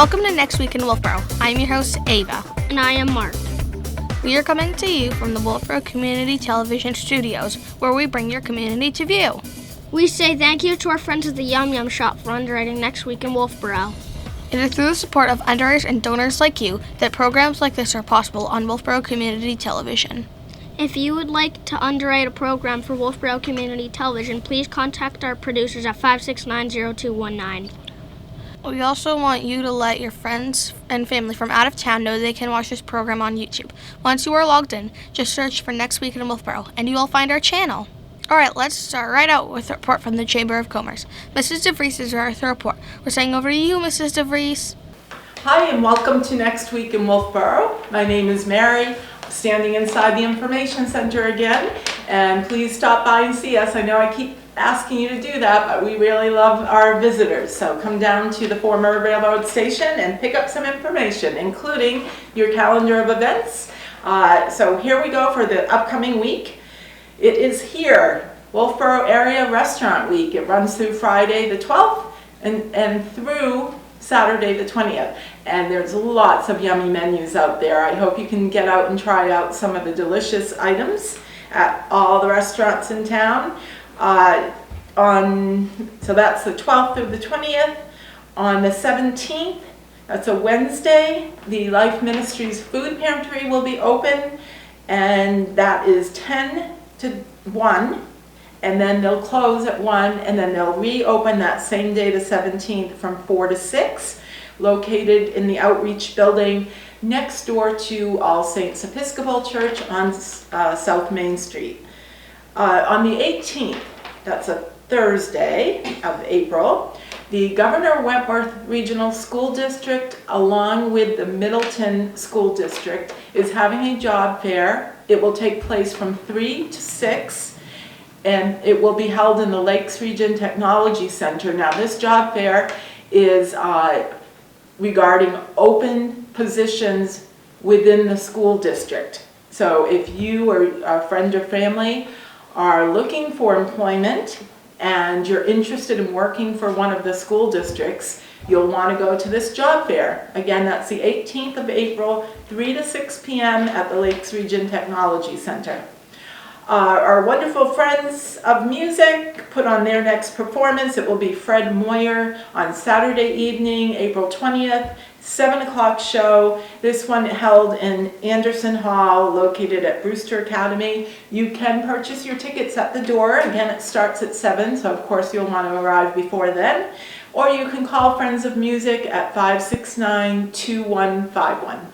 Welcome to Next Week in Wolfeboro. I'm your host, Ava. And I am Mark. We are coming to you from the Wolfeboro Community Television studios, where we bring your community to view. We say thank you to our friends at the Yum Yum Shop for underwriting Next Week in Wolfeboro. It is through the support of underwriters and donors like you that programs like this are possible on Wolfeboro Community Television. If you would like to underwrite a program for Wolfeboro Community Television, please contact our producers at 569-0219. We also want you to let your friends and family from out of town know they can watch this program on YouTube. Once you are logged in, just search for Next Week in Wolfeboro, and you will find our channel. All right, let's start right out with a report from the Chamber of Commerce. Mrs. DeVries is here with the report. We're saying over to you, Mrs. DeVries. Hi, and welcome to Next Week in Wolfeboro. My name is Mary. I'm standing inside the Information Center again, and please stop by and see us. I know I keep asking you to do that, but we really love our visitors. So come down to the former railroad station and pick up some information, including your calendar of events. So here we go for the upcoming week. It is here, Wolfeboro Area Restaurant Week. It runs through Friday the 12th and through Saturday the 20th. And there's lots of yummy menus out there. I hope you can get out and try out some of the delicious items at all the restaurants in town. So that's the 12th through the 20th. On the 17th, that's a Wednesday, the Life Ministries Food Pantry will be open, and that is 10 to 1, and then they'll close at 1, and then they'll reopen that same day, the 17th, from 4 to 6, located in the Outreach Building next door to All Saints Episcopal Church on South Main Street. On the 18th, that's a Thursday of April, the Governor Wentworth Regional School District, along with the Middleton School District, is having a job fair. It will take place from 3 to 6, and it will be held in the Lakes Region Technology Center. Now, this job fair is regarding open positions within the school district. So if you or a friend or family are looking for employment and you're interested in working for one of the school districts, you'll want to go to this job fair. Again, that's the 18th of April, 3 to 6 p.m. at the Lakes Region Technology Center. Our wonderful friends of music put on their next performance. It will be Fred Moyer on Saturday evening, April 20th, 7 o'clock show. This one held in Anderson Hall, located at Brewster Academy. You can purchase your tickets at the door. Again, it starts at 7, so of course you'll want to arrive before then. Or you can call Friends of Music at 569-2151.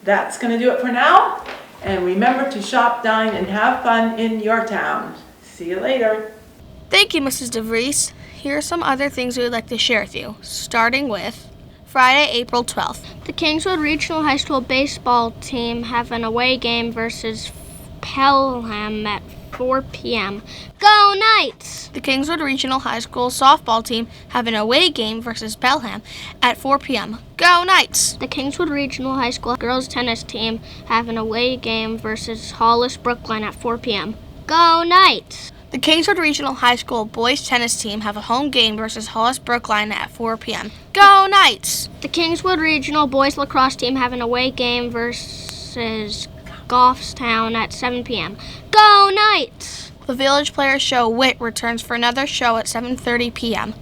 That's going to do it for now. And remember to shop, dine, and have fun in your town. See you later. Thank you, Mrs. DeVries. Here are some other things we would like to share with you, starting with Friday, April 12th. The Kingswood Regional High School baseball team have an away game versus Pelham at 4 p.m. Go Knights! The Kingswood Regional High School softball team have an away game versus Pelham at 4 p.m. Go Knights! The Kingswood Regional High School girls tennis team have an away game versus Hollis Brookline at 4 p.m. Go Knights! The Kingswood Regional High School boys tennis team have a home game versus Hollis Brookline at 4 p.m. Go Knights! The Kingswood Regional boys lacrosse team have an away game versus Goffstown at 7 p.m. Go Knights! The Village Players Show Wit returns for another show at 7:30 p.m.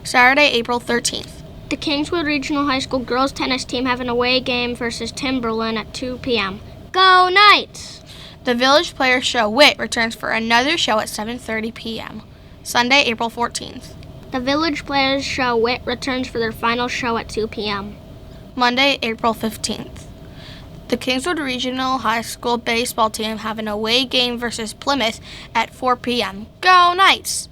Saturday, April 13th. The Kingswood Regional High School girls tennis team have an away game versus Timberland at 2 p.m. Go Knights! The Village Players Show Wit returns for another show at 7:30 p.m. Sunday, April 14th. The Village Players Show Wit returns for their final show at 2 p.m. Monday, April 15th. The Kingswood Regional High School baseball team have an away game versus Plymouth at 4 p.m. Go Knights!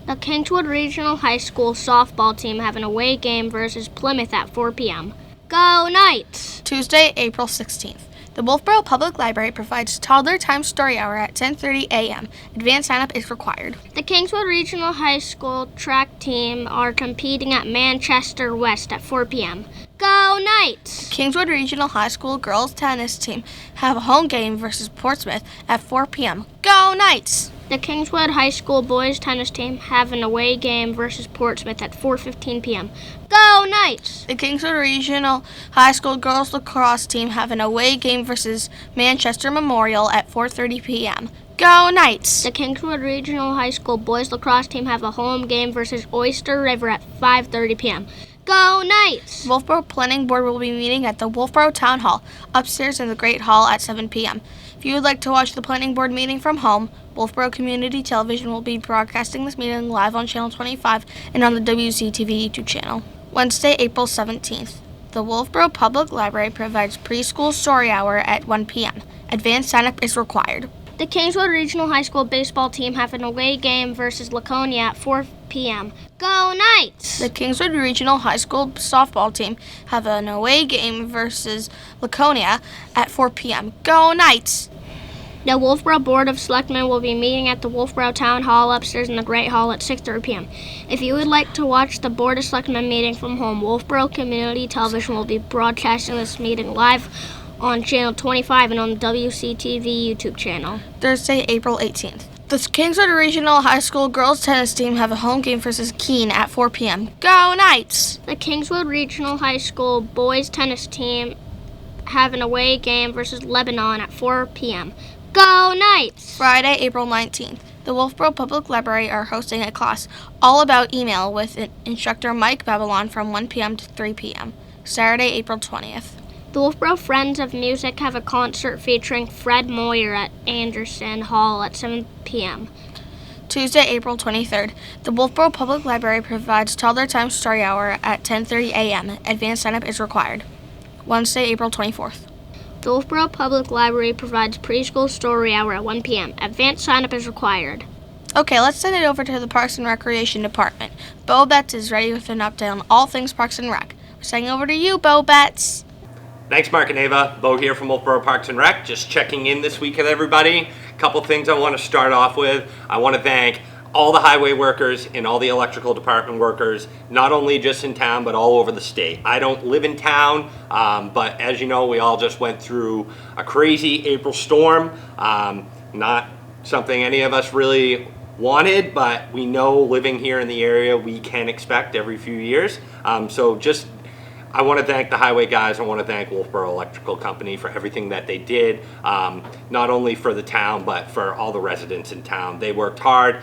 The Kingswood Regional High School softball team have an away game versus Plymouth at 4 p.m. Go Knights! Tuesday, April 16th. The Wolfeboro Public Library provides Toddler Time Story Hour at 10:30 a.m. Advanced sign-up is required. The Kingswood Regional High School track team are competing at Manchester West at 4 p.m. Go Knights! The Kingswood Regional High School girls tennis team have a home game versus Portsmouth at 4 p.m. Go Knights! The Kingswood High School boys tennis team have an away game versus Portsmouth at 4:15 p.m. Go Knights! The Kingswood Regional High School girls lacrosse team have an away game versus Manchester Memorial at 4:30 p.m. Go Knights! The Kingswood Regional High School boys lacrosse team have a home game versus Oyster River at 5:30 p.m. Go Knights! Wolfeboro Planning Board will be meeting at the Wolfeboro Town Hall, upstairs in the Great Hall at 7 p.m. If you would like to watch the Planning Board meeting from home, Wolfeboro Community Television will be broadcasting this meeting live on Channel 25 and on the WCTV YouTube channel. Wednesday, April 17th. The Wolfeboro Public Library provides preschool story hour at 1 p.m. Advanced sign-up is required. The Kingswood Regional High School baseball team have an away game versus Laconia at 4 p.m. Go Knights! The Kingswood Regional High School softball team have an away game versus Laconia at 4 p.m. Go Knights! The Wolfeboro Board of Selectmen will be meeting at the Wolfeboro Town Hall upstairs in the Great Hall at 6:30 p.m. If you would like to watch the Board of Selectmen meeting from home, Wolfeboro Community Television will be broadcasting this meeting live on Channel 25 and on the WCTV YouTube channel. Thursday, April 18th. The Kingswood Regional High School girls tennis team have a home game versus Keene at 4 p.m. Go Knights! The Kingswood Regional High School boys tennis team have an away game versus Lebanon at 4 p.m. Go Knights! Friday, April 19th. The Wolfeboro Public Library are hosting a class all about email with instructor Mike Babylon from 1 p.m. to 3 p.m. Saturday, April 20th. The Wolfeboro Friends of Music have a concert featuring Fred Moyer at Anderson Hall at 7 p.m. Tuesday, April 23rd. The Wolfeboro Public Library provides Toddler Time Story Hour at 10:30 a.m. Advanced sign-up is required. Wednesday, April 24th. The Wolfeboro Public Library provides preschool story hour at 1 p.m. Advanced sign-up is required. Okay, let's send it over to the Parks and Recreation Department. Bo Betts is ready with an update on all things Parks and Rec. We're sending over to you, Bo Betts. Thanks, Mark and Ava. Bo here from Wolfeboro Parks and Rec. Just checking in this week with everybody. A couple things I want to start off with. I want to thank all the highway workers and all the electrical department workers, not only just in town, but all over the state. I don't live in town, but as you know, we all just went through a crazy April storm. Not something any of us really wanted, but we know living here in the area, we can expect every few years. I want to thank the highway guys. I want to thank Wolfeboro Electrical Company for everything that they did, not only for the town, but for all the residents in town. They worked hard.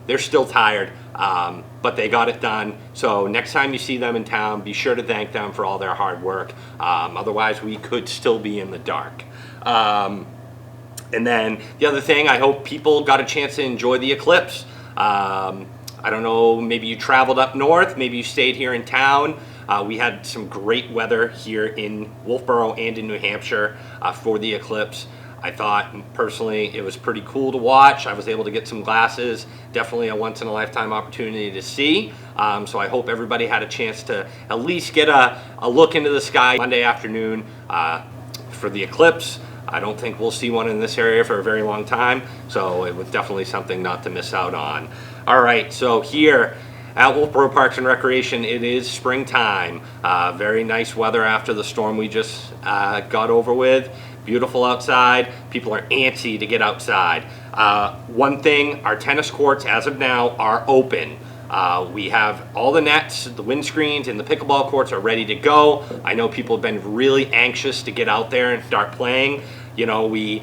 They're still tired, but they got it done. So next time you see them in town, be sure to thank them for all their hard work. Otherwise, we could still be in the dark. And then the other thing, I hope people got a chance to enjoy the eclipse. I don't know, maybe you traveled up north, maybe you stayed here in town. We had some great weather here in Wolfeboro and in New Hampshire for the eclipse. I thought personally it was pretty cool to watch. I was able to get some glasses, definitely a once-in-a-lifetime opportunity to see. So I hope everybody had a chance to at least get a look into the sky Monday afternoon for the eclipse. I don't think we'll see one in this area for a very long time, so it was definitely something not to miss out on. All right, so here at Wolfeboro Parks and Recreation, it is springtime. Very nice weather after the storm we just got over with. Beautiful outside. People are antsy to get outside. One thing, our tennis courts as of now are open. We have all the nets, the windscreens, and the pickleball courts are ready to go. I know people have been really anxious to get out there and start playing. You know, we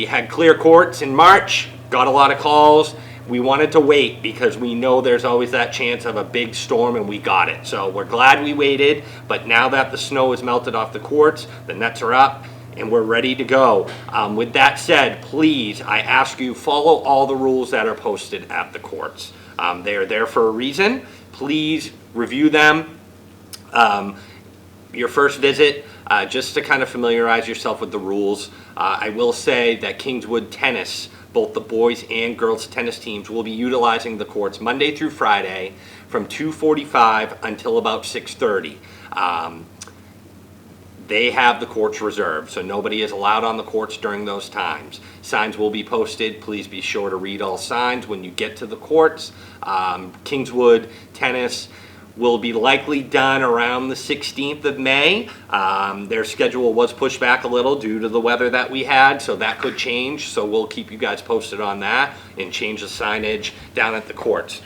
had clear courts in March, got a lot of calls. We wanted to wait because we know there's always that chance of a big storm, and we got it. So we're glad we waited, but now that the snow is melted off the courts, the nets are up, and we're ready to go. With that said, please, I ask you, follow all the rules that are posted at the courts. They are there for a reason. Please review them. Your first visit, just to kind of familiarize yourself with the rules. I will say that Kingswood Tennis, both the boys and girls tennis teams, will be utilizing the courts Monday through Friday from 2:45 until about 6:30. They have the courts reserved, so nobody is allowed on the courts during those times. Signs will be posted. Please be sure to read all signs when you get to the courts. Kingswood Tennis will be likely done around the 16th of May. Their schedule was pushed back a little due to the weather that we had, so that could change. So we'll keep you guys posted on that and change the signage down at the courts.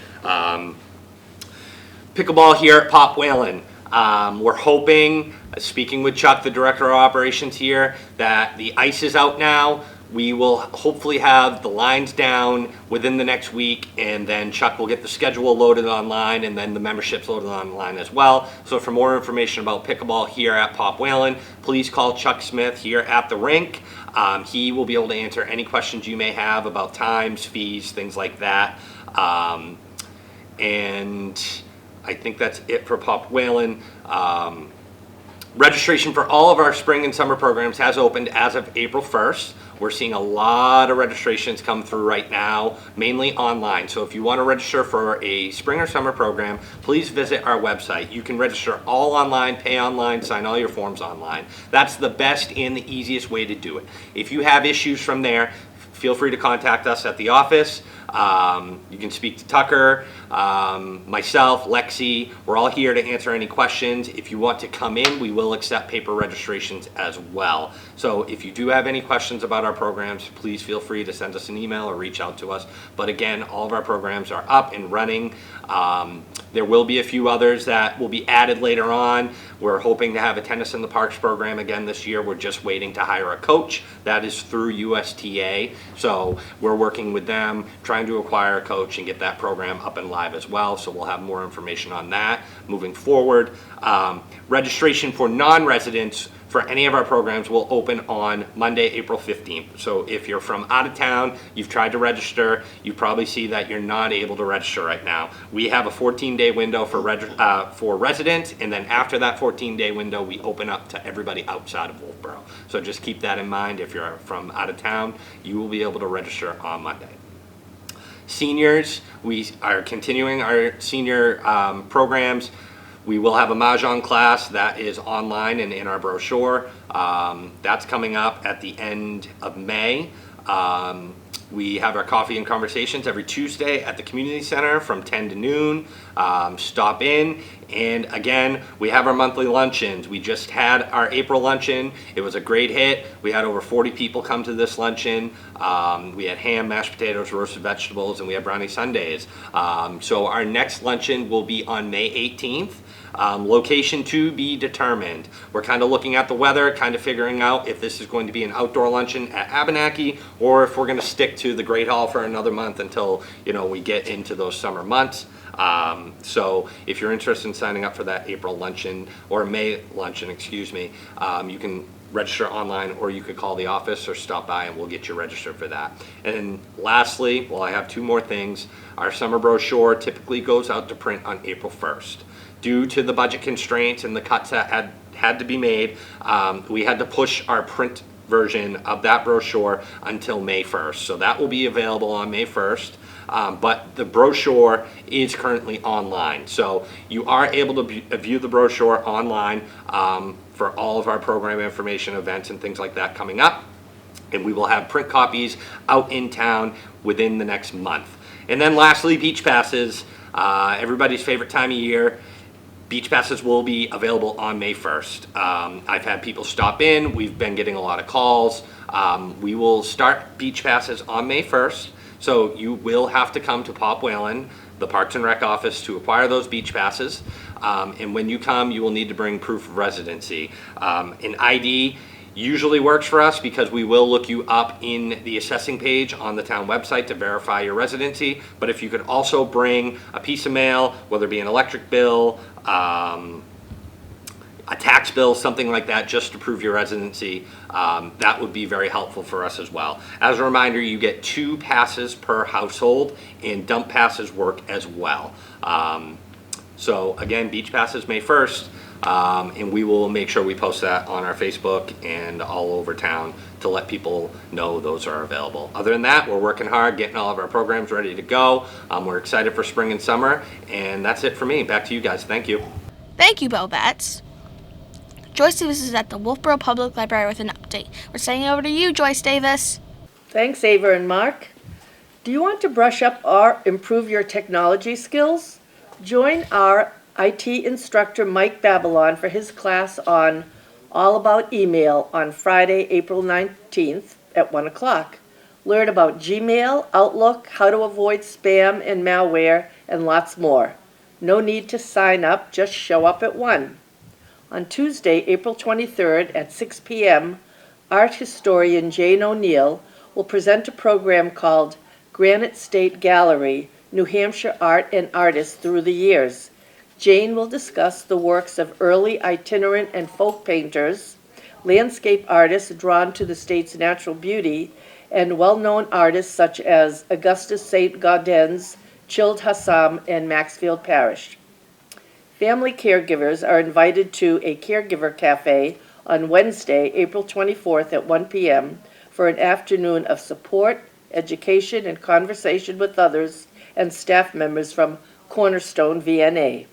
Pickleball here at Pop Whalen. We're hoping, speaking with Chuck, the Director of Operations here, that the ice is out now. We will hopefully have the lines down within the next week, and then Chuck will get the schedule loaded online, and then the memberships loaded online as well. So for more information about pickleball here at Pop Whalen, please call Chuck Smith here at the rink. He will be able to answer any questions you may have about times, fees, things like that. And I think that's it for Pop Whalen. Registration for all of our spring and summer programs has opened as of April 1st. We're seeing a lot of registrations come through right now, mainly online. So if you want to register for a spring or summer program, please visit our website. You can register all online, pay online, sign all your forms online. That's the best and the easiest way to do it. If you have issues from there, feel free to contact us at the office. You can speak to Tucker, myself, Lexi. We're all here to answer any questions. If you want to come in, we will accept paper registrations as well. So if you do have any questions about our programs, please feel free to send us an email or reach out to us. But again, all of our programs are up and running. There will be a few others that will be added later on. We're hoping to have a Tennis in the Parks program again this year. We're just waiting to hire a coach. That is through USTA. So we're working with them, trying to acquire a coach and get that program up and live as well. So we'll have more information on that moving forward. Registration for non-residents for any of our programs will open on Monday, April 15th. So if you're from out of town, you've tried to register, you probably see that you're not able to register right now. We have a 14-day window for residents, and then after that 14-day window, we open up to everybody outside of Wolfeboro. So just keep that in mind. If you're from out of town, you will be able to register on Monday. Seniors, we are continuing our senior programs. We will have a Mahjong class that is online and in our brochure. That's coming up at the end of May. We have our coffee and conversations every Tuesday at the community center from 10 to noon. Stop in. And again, we have our monthly luncheons. We just had our April luncheon. It was a great hit. We had over 40 people come to this luncheon. We had ham, mashed potatoes, roasted vegetables, and we had brownie sundaes. So our next luncheon will be on May 18th. Location to be determined. We're kind of looking at the weather, kind of figuring out if this is going to be an outdoor luncheon at Abenaki or if we're going to stick to the Great Hall for another month until, you know, we get into those summer months. So if you're interested in signing up for that April luncheon or May luncheon, excuse me, you can register online, or you could call the office or stop by and we'll get you registered for that. And lastly, well, I have two more things. Our summer brochure typically goes out to print on April 1st. Due to the budget constraints and the cuts that had to be made, we had to push our print version of that brochure until May 1st. So that will be available on May 1st. But the brochure is currently online. So you are able to view the brochure online for all of our program information, events, and things like that coming up. And we will have print copies out in town within the next month. And then lastly, beach passes, everybody's favorite time of year. Beach passes will be available on May 1st. I've had people stop in. We've been getting a lot of calls. We will start beach passes on May 1st. So you will have to come to Pop Whalen, the Parks and Rec office, to acquire those beach passes. And when you come, you will need to bring proof of residency. An ID usually works for us because we will look you up in the assessing page on the town website to verify your residency. But if you could also bring a piece of mail, whether it be an electric bill, a tax bill, something like that, just to prove your residency, that would be very helpful for us as well. As a reminder, you get 2 passes per household, and dump passes work as well. So again, beach passes May 1st. And we will make sure we post that on our Facebook and all over town to let people know those are available. Other than that, we're working hard, getting all of our programs ready to go. We're excited for spring and summer, and that's it for me. Back to you guys. Thank you. Thank you, Bill Betts. Joyce Davis is at the Wolfeboro Public Library with an update. We're sending it over to you, Joyce Davis. Thanks, Ava and Mark. Do you want to brush up or improve your technology skills? Join our IT instructor Mike Babylon for his class on All About Email on Friday, April 19th at 1 o'clock. Learn about Gmail, Outlook, how to avoid spam and malware, and lots more. No need to sign up, just show up at 1. On Tuesday, April 23rd at 6 p.m., art historian Jane O'Neill will present a program called Granite State Gallery, New Hampshire Art and Artists Through the Years. Jane will discuss the works of early itinerant and folk painters, landscape artists drawn to the state's natural beauty, and well-known artists such as Augustus St. Gaudens, Childe Hassam, and Maxfield Parrish. Family caregivers are invited to a caregiver cafe on Wednesday, April 24th at 1 p.m. for an afternoon of support, education, and conversation with others and staff members from Cornerstone VNA.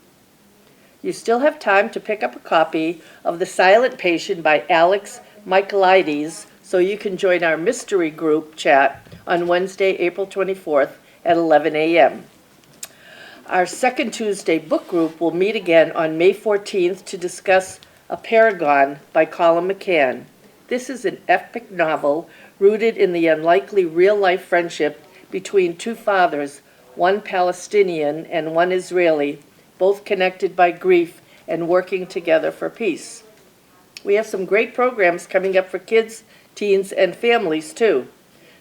You still have time to pick up a copy of The Silent Patient by Alex Michaelides, so you can join our mystery group chat on Wednesday, April 24th at 11 a.m. Our second Tuesday book group will meet again on May 14th to discuss A Paragon by Colin McCann. This is an epic novel rooted in the unlikely real-life friendship between two fathers, one Palestinian and one Israeli, both connected by grief and working together for peace. We have some great programs coming up for kids, teens, and families, too.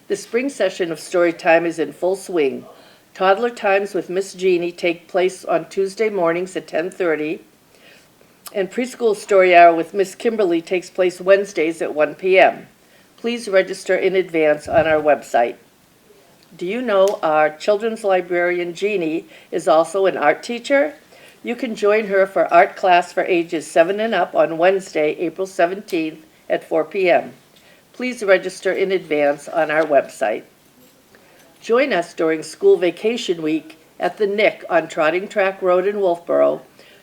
The spring session of Storytime is in full swing. Toddler Times with Miss Jeannie take place on Tuesday mornings at 10:30, and Preschool Story Hour with Miss Kimberly takes place Wednesdays at 1 p.m. Please register in advance on our website. Do you know our children's librarian, Jeannie, is also an art teacher? You can join her for art class for ages 7 and up on Wednesday, April 17th at 4 p.m. Please register in advance on our website. Join us during school vacation week at the Nick on Trotting Track Road in Wolfeboro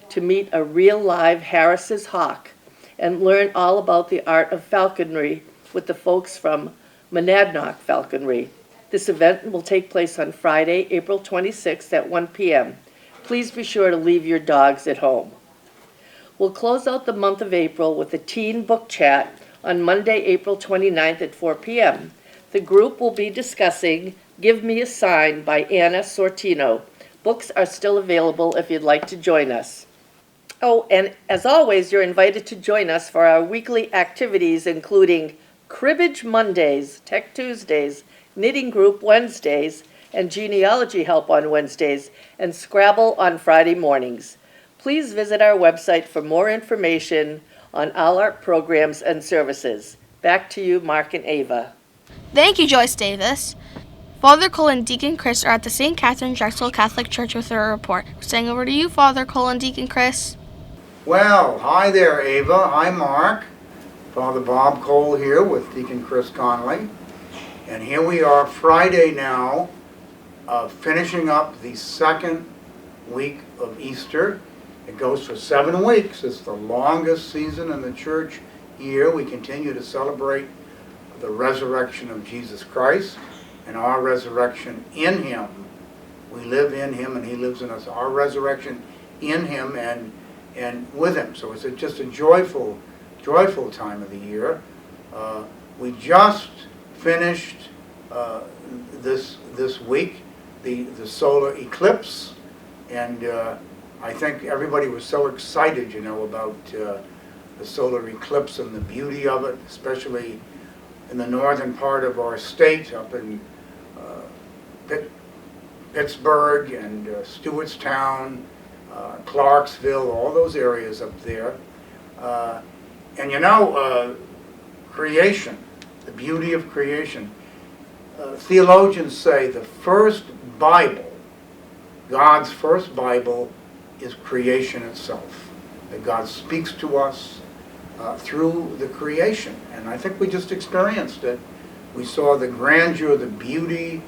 to meet a real live Harris's hawk and learn all about the art of falconry with the folks from Monadnock Falconry. This event will take place on Friday, April 26th at 1 p.m. Please be sure to leave your dogs at home. We'll close out the month of April with a teen book chat on Monday, April 29th at 4 p.m. The group will be discussing Give Me a Sign by Anna Sortino. Books are still available if you'd like to join us. Oh, and as always, you're invited to join us for our weekly activities, including Cribbage Mondays, Tech Tuesdays, Knitting Group Wednesdays, and Genealogy Help on Wednesdays, and Scrabble on Friday mornings. Please visit our website for more information on all our programs and services. Back to you, Mark and Ava. Thank you, Joyce Davis. Father Cole and Deacon Chris are at the St. Katherine Drexel Catholic Church with a report. We're saying over to you, Father Cole and Deacon Chris. Well, hi there, Ava. Hi, Mark. Father Bob Cole here with Deacon Chris Conley. And here we are, Friday now, finishing up the second week of Easter. It goes for 7 weeks. It's the longest season in the church year. We continue to celebrate the resurrection of Jesus Christ and our resurrection in Him. We live in Him and He lives in us. Our resurrection in Him and with Him. So it's just a joyful time of the year. We just finished this week the solar eclipse, and I think everybody was so excited, about the solar eclipse and the beauty of it, especially in the northern part of our state, up in Pittsburgh and Stewartstown, Clarksville, all those areas up there. And creation, the beauty of creation. Theologians say the first Bible, God's first Bible, is creation itself. That God speaks to us through the creation. And I think we just experienced it. We saw the grandeur, the beauty,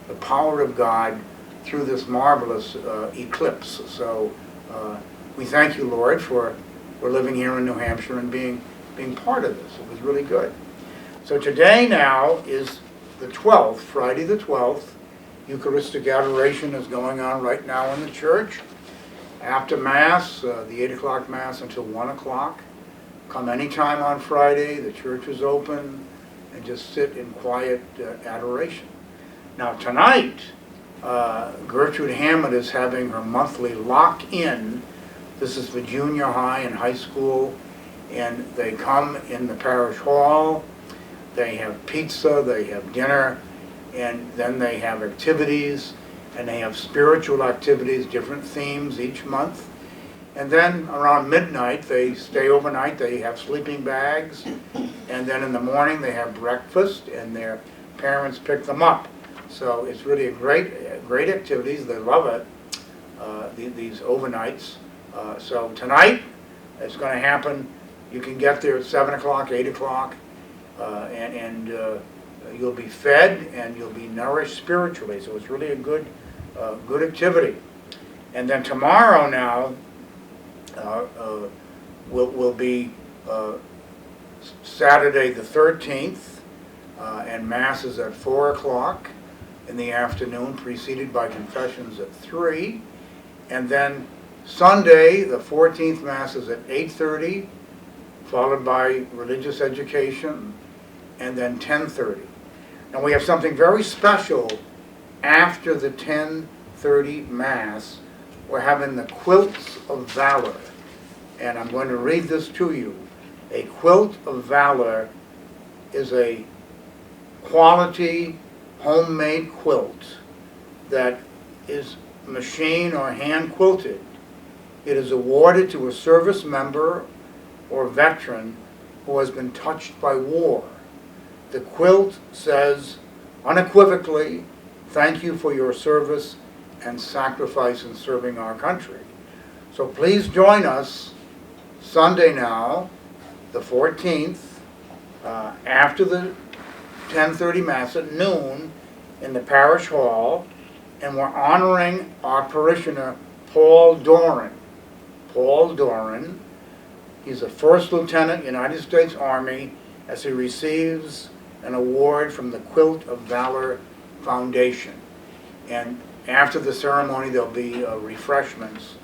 the power of God through this marvelous eclipse. So we thank you, Lord, for living here in New Hampshire and being part of this. It was really good. So today now is the 12th, Friday the 12th. Eucharistic adoration is going on right now in the church. After Mass, the 8 o'clock Mass until 1 o'clock. Come anytime on Friday, the church is open, and just sit in quiet adoration. Now tonight, Gertrude Hammond is having her monthly lock-in. This is for junior high and high school, and they come in the parish hall. They have pizza, they have dinner, and then they have activities, and they have spiritual activities, different themes each month. And then around midnight, they stay overnight, they have sleeping bags, and then in the morning they have breakfast, and their parents pick them up. So it's really a great activities. They love it, these overnights. So tonight, it's going to happen. You can get there at 7 o'clock, 8 o'clock, and you'll be fed and you'll be nourished spiritually. So it's really a good activity. And then tomorrow now will be Saturday the 13th, and Mass is at 4 o'clock in the afternoon, preceded by confessions at 3. And then Sunday, the 14th Mass is at 8:30, followed by religious education, and then 10:30. And we have something very special after the 10:30 Mass. We're having the Quilts of Valor. And I'm going to read this to you. A quilt of valor is a quality homemade quilt that is machine or hand quilted. It is awarded to a service member or veteran who has been touched by war. The quilt says unequivocally, "Thank you for your service and sacrifice in serving our country." So please join us Sunday now, the 14th, after the 10:30 Mass at noon in the parish hall, and we're honoring our parishioner Paul Doran. Paul Doran, he's a first lieutenant, United States Army, as he receives an award from the Quilt of Valor Foundation. And after the ceremony, there'll be refreshments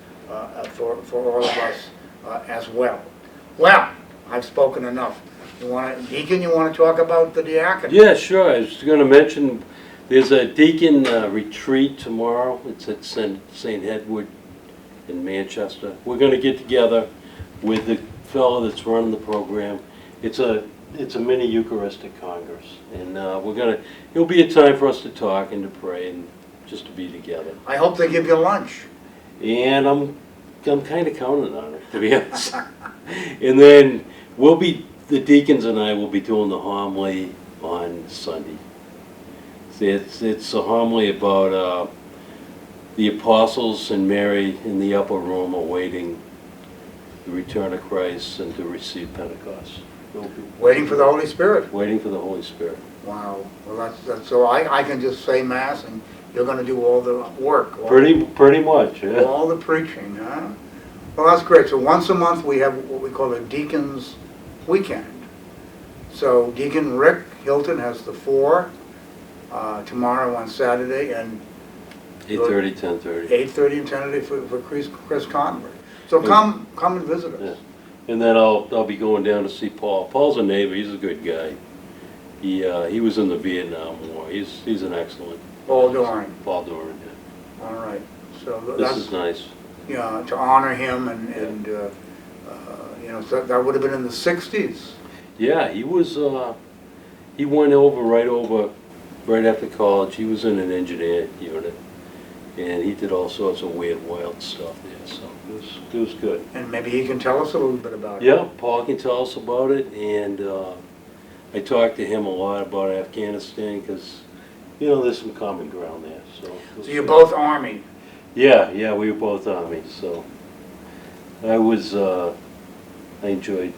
for all of us as well. Well, I've spoken enough. Deacon, you want to talk about the diaconate? Yeah, sure. I was going to mention there's a deacon retreat tomorrow. It's at St. Edward in Manchester. We're going to get together with the fellow that's running the program. It's a mini Eucharistic Congress, and it'll be a time for us to talk and to pray and just to be together. I hope they give you lunch. And I'm kind of counting on it, to be honest. And then the deacons and I will be doing the homily on Sunday. It's a homily about the apostles and Mary in the upper room awaiting the return of Christ and to receive Pentecost. Waiting for the Holy Spirit. Waiting for the Holy Spirit. Wow. Well, that's so I can just say Mass and you're going to do all the work. Pretty much, yeah. All the preaching, huh? Well, that's great. So once a month we have what we call a Deacon's Weekend. So Deacon Rick Hilton has the 4 tomorrow on Saturday, and 8:30, 10:30. 8:30 and 10:30 for Chris Conway. So come and visit us. Yeah. And then I'll be going down to see Paul. Paul's a neighbor. He's a good guy. He was in the Vietnam War. He's an excellent. Paul Doran. Paul Doran. Yeah. All right. So this is nice. Yeah, to honor him and so that would have been in the 60s. Yeah, he was. He went right after college. He was in an engineer unit, and he did all sorts of weird, wild stuff there. So it was good. And maybe he can tell us a little bit about it. Yeah, Paul can tell us about it, and I talked to him a lot about Afghanistan because, there's some common ground there. So you're both Army. Yeah, we were both Army. So I enjoyed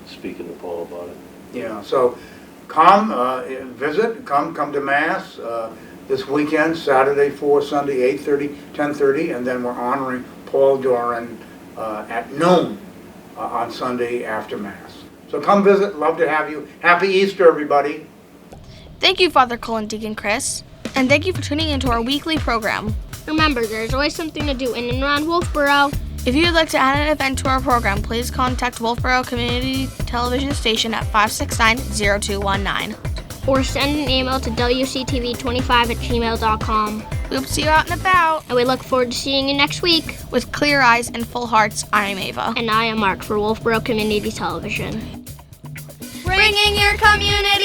speaking to Paul about it. Yeah, so come visit, come to Mass this weekend, Saturday 4, Sunday 8:30, 10:30, and then we're honoring Paul Doran at noon on Sunday after Mass. So come visit, love to have you. Happy Easter, everybody. Thank you, Father Cole and Deacon Chris. And thank you for tuning into our weekly program. Remember, there's always something to do in and around Wolfeboro. If you would like to add an event to our program, please contact Wolfeboro Community Television Station at 569-0219. Or send an email to wctv25@gmail.com. We hope to see you out and about. And we look forward to seeing you next week. With clear eyes and full hearts, I am Ava. And I am Mark for Wolfeboro Community Television. Bringing your community